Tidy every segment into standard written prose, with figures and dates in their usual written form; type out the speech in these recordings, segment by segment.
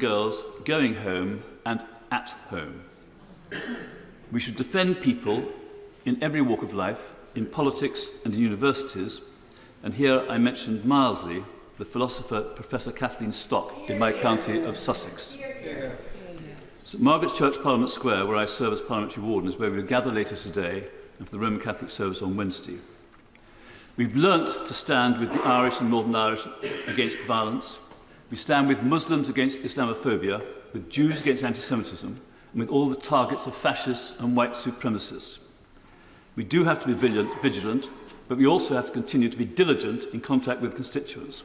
girls going home and at home. We should defend people in every walk of life, in politics and in universities, and here I mentioned mildly the philosopher Professor Kathleen Stock in my county of Sussex. St Margaret's Church, Parliament Square, where I serve as Parliamentary Warden, is where we will gather later today and for the Roman Catholic service on Wednesday. We've learnt to stand with the Irish and Northern Irish against violence. We stand with Muslims against Islamophobia, with Jews against anti-Semitism, and with all the targets of fascists and white supremacists. We do have to be vigilant, but we also have to continue to be diligent in contact with constituents.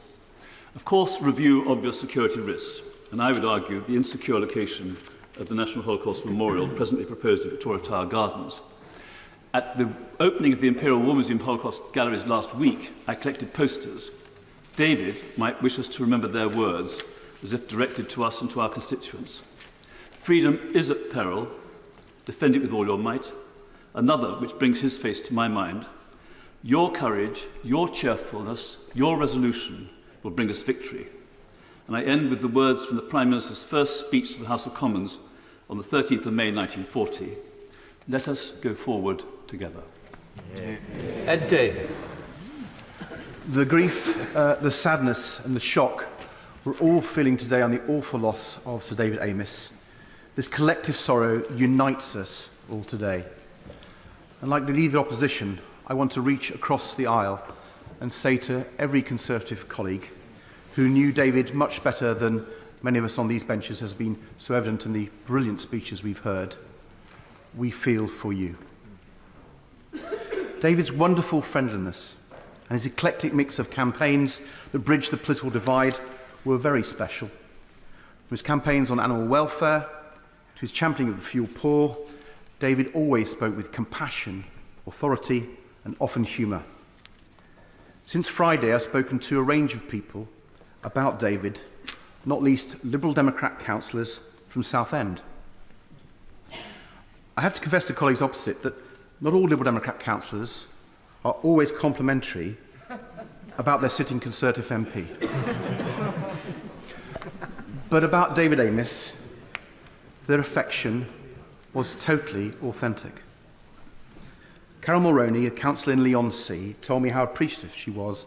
Of course, review obvious security risks, and I would argue the insecure location of the National Holocaust Memorial presently proposed at Victoria Tower Gardens. At the opening of the Imperial War Museum Holocaust Galleries last week, I collected posters. David might wish us to remember their words as if directed to us and to our constituents. Freedom is at peril. Defend it with all your might. Another, which brings his face to my mind, your courage, your cheerfulness, your resolution will bring us victory. And I end with the words from the Prime Minister's first speech to the House of Commons on the 13th of May 1940. Let us go forward together. Ed David. The grief, the sadness and the shock we're all feeling today on the awful loss of Sir David Amess. This collective sorrow unites us all today. And like the leader of the opposition, I want to reach across the aisle and say to every Conservative colleague who knew David much better than many of us on these benches, has been so evident in the brilliant speeches we've heard, we feel for you. David's wonderful friendliness and his eclectic mix of campaigns that bridged the political divide were very special. From his campaigns on animal welfare to his championing of the few poor, David always spoke with compassion, authority, and often humour. Since Friday, I've spoken to a range of people about David, not least Liberal Democrat councillors from Southend. I have to confess to colleagues opposite that not all Liberal Democrat councillors are always complimentary about their sitting Conservative MP. But about David Amess, their affection was totally authentic. Carol Mulroney, a councillor in Leigh-on-Sea, told me how appreciative she was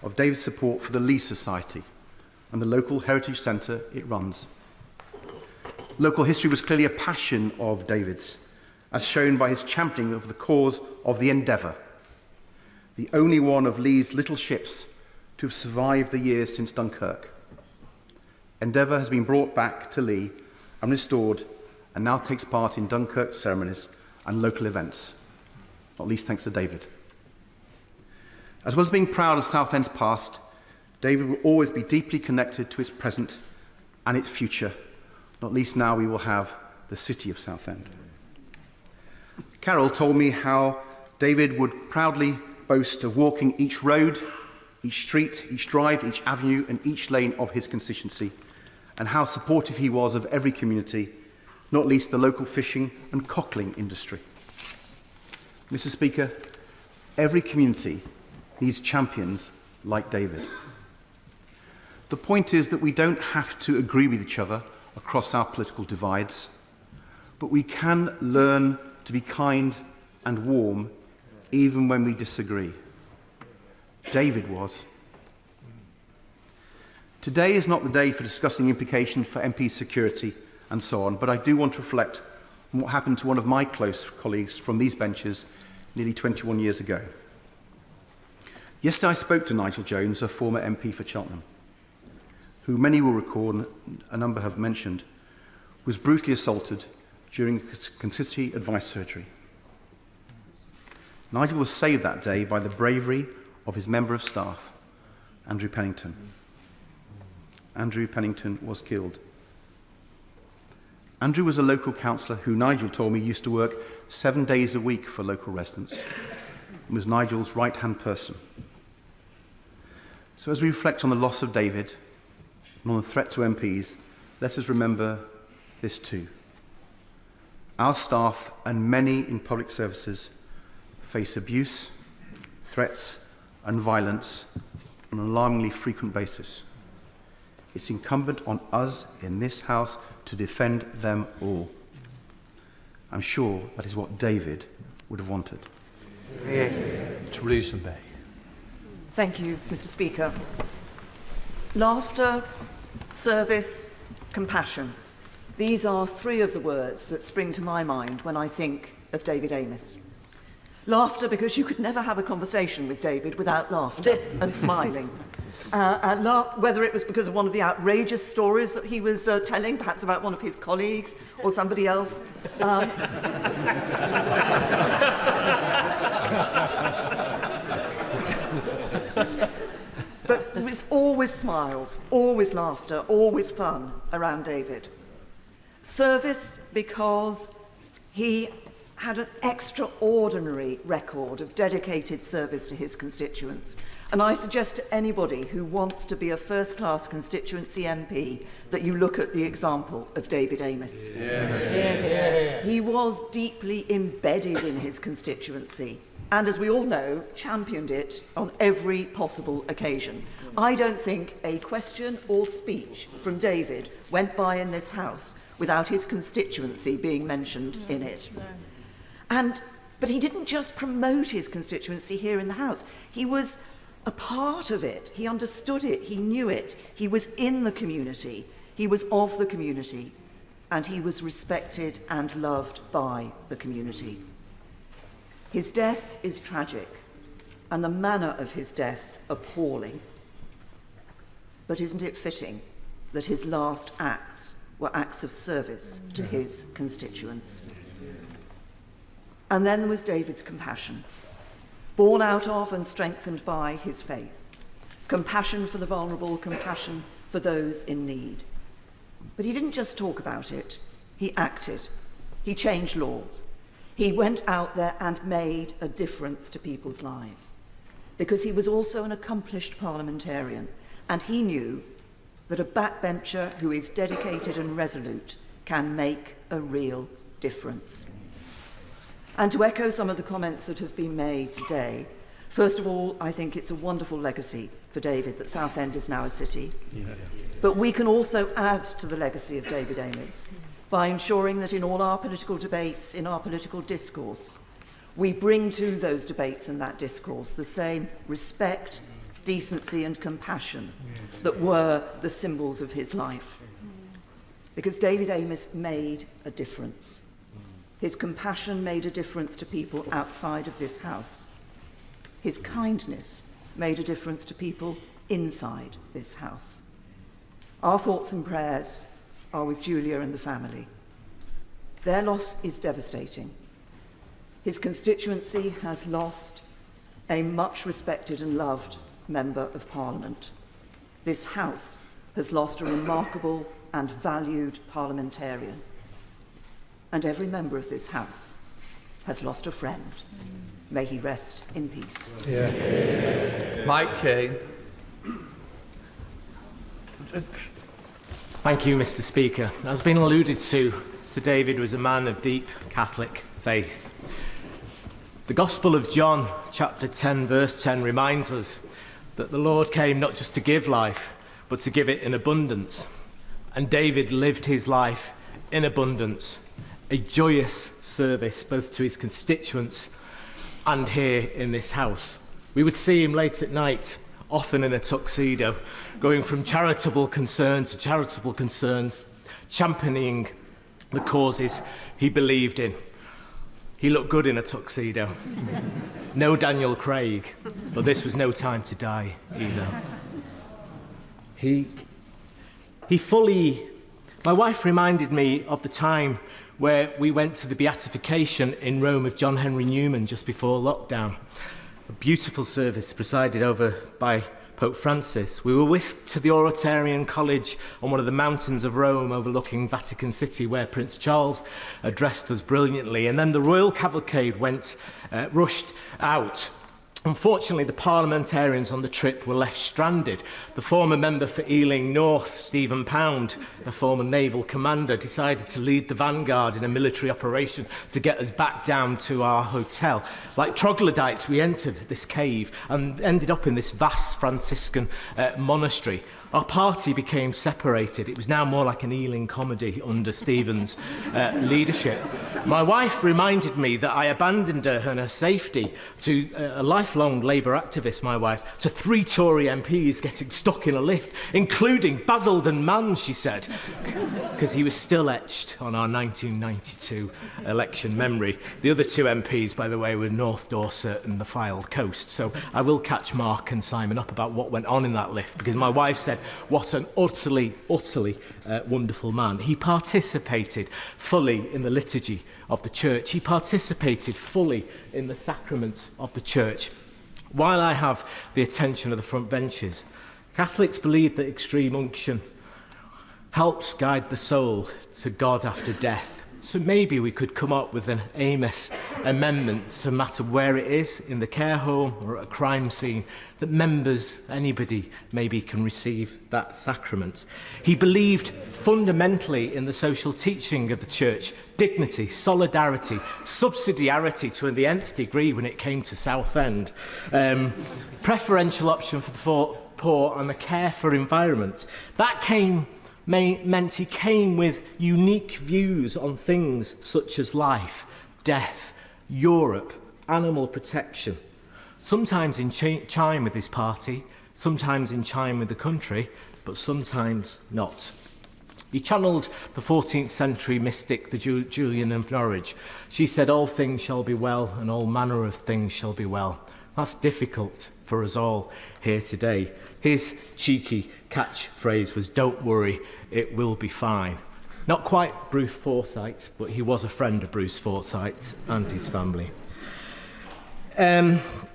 of David's support for the Lee Society and the local heritage centre it runs. Local history was clearly a passion of David's, as shown by his championing of the cause of the Endeavour, the only one of Lee's little ships to have survived the years since Dunkirk. Endeavour has been brought back to Lee and restored, and now takes part in Dunkirk ceremonies and local events, not least thanks to David. As well as being proud of Southend's past, David will always be deeply connected to its present and its future, not least now we will have the city of Southend. Carol told me how David would proudly boast of walking each road, each street, each drive, each avenue and each lane of his constituency, and how supportive he was of every community, not least the local fishing and cockling industry. Mr. Speaker, every community needs champions like David. The point is that we don't have to agree with each other across our political divides, but we can learn to be kind and warm even when we disagree. David was. Today is not the day for discussing the implications for MP security and so on, but I do want to reflect on what happened to one of my close colleagues from these benches nearly 21 years ago. Yesterday I spoke to Nigel Jones, a former MP for Cheltenham, who many will recall, and a number have mentioned, was brutally assaulted during constituency advice surgery. Nigel was saved that day by the bravery of his member of staff, Andrew Pennington. Andrew Pennington was killed. Andrew was a local councillor who Nigel told me used to work 7 days a week for local residents and was Nigel's right-hand person. So as we reflect on the loss of David and on the threat to MPs, let us remember this too. Our staff and many in public services face abuse, threats and violence on an alarmingly frequent basis. it's incumbent on us in this house to defend them all. I'm sure that is what David would have wanted. Theresa May. Thank you, Mr. Speaker. Laughter, service, compassion. These are three of the words that spring to my mind when I think of David Amess. Laughter, because you could never have a conversation with David without laughter and smiling. Whether it was because of one of the outrageous stories that he was telling, perhaps about one of his colleagues or somebody else. But there was always smiles, always laughter, always fun around David. Service, because he had an extraordinary record of dedicated service to his constituents. And I suggest to anybody who wants to be a first-class constituency MP that you look at the example of David Amess. He was deeply embedded in his constituency and, as we all know, championed it on every possible occasion. I don't think a question or speech from David went by in this House without his constituency being mentioned in it. But he didn't just promote his constituency here in the House. He was a part of it. He understood it. He knew it. He was in the community. He was of the community. And he was respected and loved by the community. His death is tragic, and the manner of his death appalling. But isn't it fitting that his last acts were acts of service to his constituents? And then there was David's compassion, born out of and strengthened by his faith. Compassion for the vulnerable, compassion for those in need. But he didn't just talk about it, he acted. He changed laws. He went out there and made a difference to people's lives. Because he was also an accomplished parliamentarian, and he knew that a backbencher who is dedicated and resolute can make a real difference. And to echo some of the comments that have been made today, first of all, I think it's a wonderful legacy for David that Southend is now a city. But we can also add to the legacy of David Amess by ensuring that in all our political debates, in our political discourse, we bring to those debates and that discourse the same respect, decency and compassion that were the symbols of his life. Because David Amess made a difference. His compassion made a difference to people outside of this house. His kindness made a difference to people inside this house. Our thoughts and prayers are with Julia and the family. Their loss is devastating. His constituency has lost a much respected and loved Member of Parliament. This House has lost a remarkable and valued parliamentarian. And every member of this House has lost a friend. May he rest in peace. Mike Kane. Thank you, Mr. Speaker. As been alluded to, Sir David was a man of deep Catholic faith. The Gospel of John, chapter 10, verse 10, reminds us that the Lord came not just to give life, but to give it in abundance. And David lived his life in abundance, a joyous service both to his constituents and here in this house. We would see him late at night, often in a tuxedo, going from charitable concern to charitable concerns, championing the causes he believed in. He looked good in a tuxedo. No Daniel Craig, but this was no time to die either. My wife reminded me of the time where we went to the beatification in Rome of John Henry Newman just before lockdown. A beautiful service presided over by Pope Francis. We were whisked to the Oratorian College on one of the mountains of Rome overlooking Vatican City, where Prince Charles addressed us brilliantly. And then the royal cavalcade rushed out. Unfortunately, the parliamentarians on the trip were left stranded. The former member for Ealing North, Stephen Pound, a former naval commander, decided to lead the vanguard in a military operation to get us back down to our hotel. Like troglodytes, we entered this cave and ended up in this vast Franciscan monastery. Our party became separated. It was now more like an Ealing comedy under Stephen's leadership. My wife reminded me that I abandoned her and her safety to a lifelong Labour activist, my wife, to 3 Tory MPs getting stuck in a lift, including Basildon Mann, she said, because he was still etched on our 1992 election memory. The other 2 MPs, by the way, were North Dorset and the Fylde Coast, so I will catch Mark and Simon up about what went on in that lift, because my wife said, what an utterly wonderful man. He participated fully in the liturgy of the church. He participated fully in the sacraments of the church. While I have the attention of the front benches, Catholics believe that extreme unction helps guide the soul to God after death. So maybe we could come up with an Amos amendment, no matter where it is, in the care home or at a crime scene, that members, anybody, maybe can receive that sacrament. He believed fundamentally in the social teaching of the church, dignity, solidarity, subsidiarity to the nth degree when it came to Southend, preferential option for the poor and the care for environment. That meant he came with unique views on things such as life, death, Europe, animal protection. Sometimes in chime with his party, sometimes in chime with the country, but sometimes not. He channeled the 14th century mystic, the Julian of Norwich. She said, all things shall be well and all manner of things shall be well. That's difficult for us all here today. His cheeky catchphrase was, don't worry, it will be fine. Not quite Bruce Forsyth, but he was a friend of Bruce Forsyth's and his family.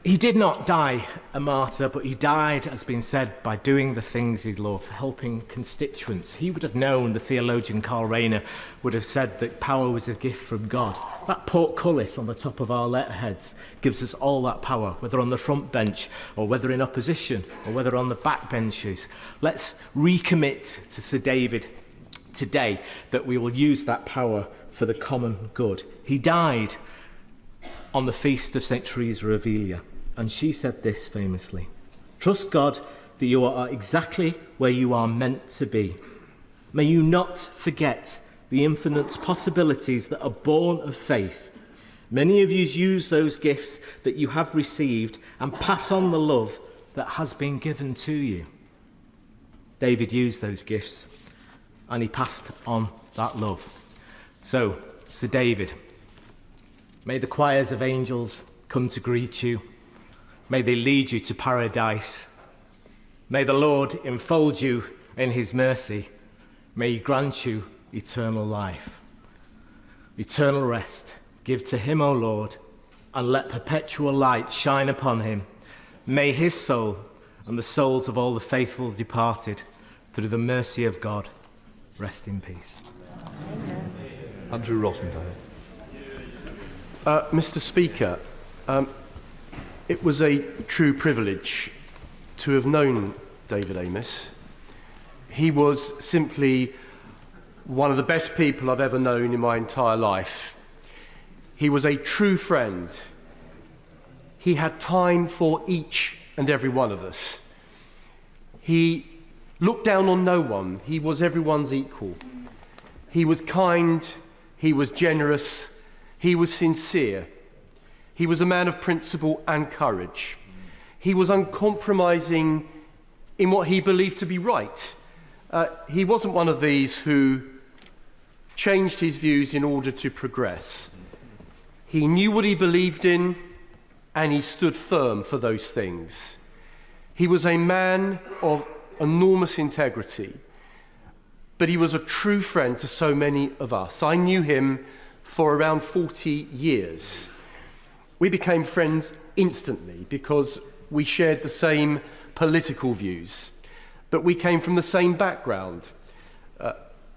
He did not die a martyr, but he died, as has been said, by doing the things he loved, helping constituents. He would have known, the theologian Karl Rahner would have said, that power was a gift from God. That portcullis on the top of our letterheads gives us all that power, whether on the front bench or whether in opposition or whether on the back benches. Let's recommit to Sir David today that we will use that power for the common good. He died on the feast of St. Teresa of Avila, and she said this famously: trust God that you are exactly where you are meant to be. May you not forget the infinite possibilities that are born of faith. Many of you use those gifts that you have received and pass on the love that has been given to you. David used those gifts and he passed on that love. So, Sir David, may the choirs of angels come to greet you. May they lead you to paradise. May the Lord enfold you in his mercy. May he grant you eternal life. Eternal rest give to him, O Lord, and let perpetual light shine upon him. May his soul and the souls of all the faithful departed, through the mercy of God, rest in peace. Amen. Andrew Rossendale. Mr. Speaker, it was a true privilege to have known David Amos. He was simply one of the best people I've ever known in my entire life. He was a true friend. He had time for each and every one of us. He looked down on no one. He was everyone's equal. He was kind. He was generous. He was sincere. He was a man of principle and courage. He was uncompromising in what he believed to be right. He wasn't one of these who changed his views in order to progress. He knew what he believed in, and he stood firm for those things. He was a man of enormous integrity, but he was a true friend to so many of us. I knew him for around 40 years. We became friends instantly because we shared the same political views, but we came from the same background.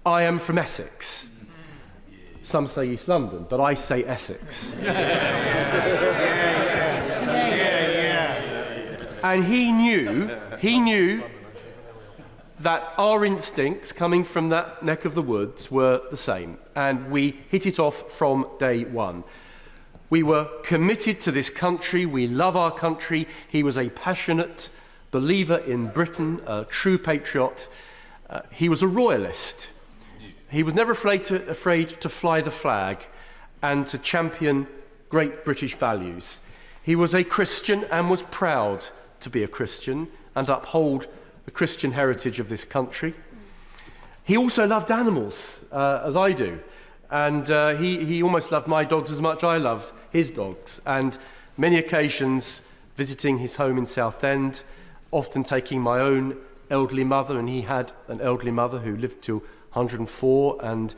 I am from Essex. Some say East London, but I say Essex. And he knew that our instincts coming from that neck of the woods were the same, and we hit it off from day one. We were committed to this country. We love our country. He was a passionate believer in Britain, a true patriot. He was a royalist. He was never afraid to fly the flag and to champion great British values. He was a Christian and was proud to be a Christian and uphold the Christian heritage of this country. He also loved animals, as I do. And he almost loved my dogs as much as I loved his dogs. And many occasions visiting his home in Southend, often taking my own elderly mother, and he had an elderly mother who lived till 104, and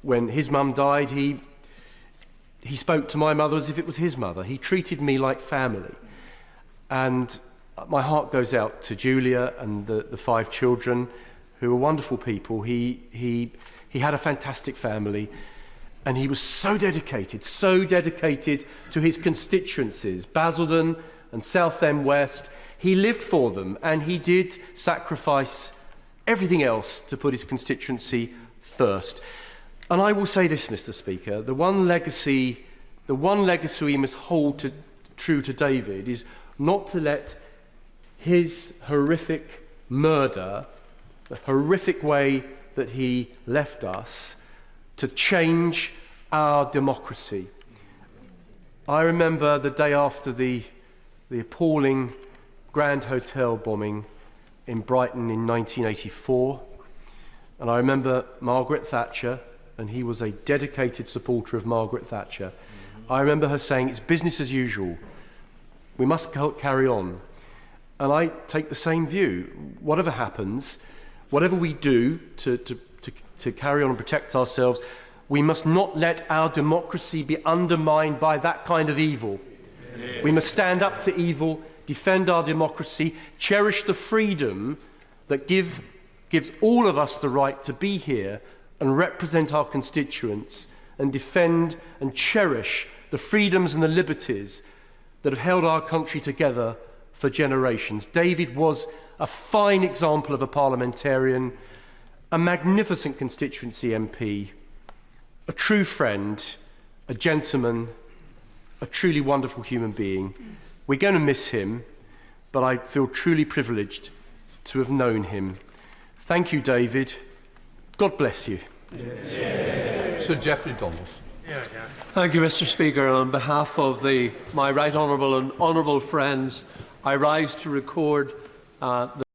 when his mum died, he spoke to my mother as if it was his mother. He treated me like family. And my heart goes out to Julia and the 5 children, who were wonderful people. He had a fantastic family, and he was so dedicated to his constituencies, Basildon and Southend West. He lived for them, and he did sacrifice everything else to put his constituency first. And I will say this, Mr. Speaker, the one legacy we must hold true to David is not to let his horrific murder, the horrific way that he left us, to change our democracy. I remember the day after the appalling Grand Hotel bombing in Brighton in 1984, and I remember Margaret Thatcher, and he was a dedicated supporter of Margaret Thatcher. I remember her saying, "It's business as usual. We must carry on." And I take the same view. Whatever happens, whatever we do to carry on and protect ourselves, we must not let our democracy be undermined by that kind of evil. Yeah. We must stand up to evil, defend our democracy, cherish the freedom that gives all of us the right to be here and represent our constituents, and defend and cherish the freedoms and the liberties that have held our country together for generations. David was a fine example of a parliamentarian, a magnificent constituency MP, a true friend, a gentleman, a truly wonderful human being. We're going to miss him, but I feel truly privileged to have known him. Thank you, David. God bless you. Yeah. Sir Geoffrey Donaldson. Thank you, Mr. Speaker. On behalf of my right honourable and honourable friends, I rise to record the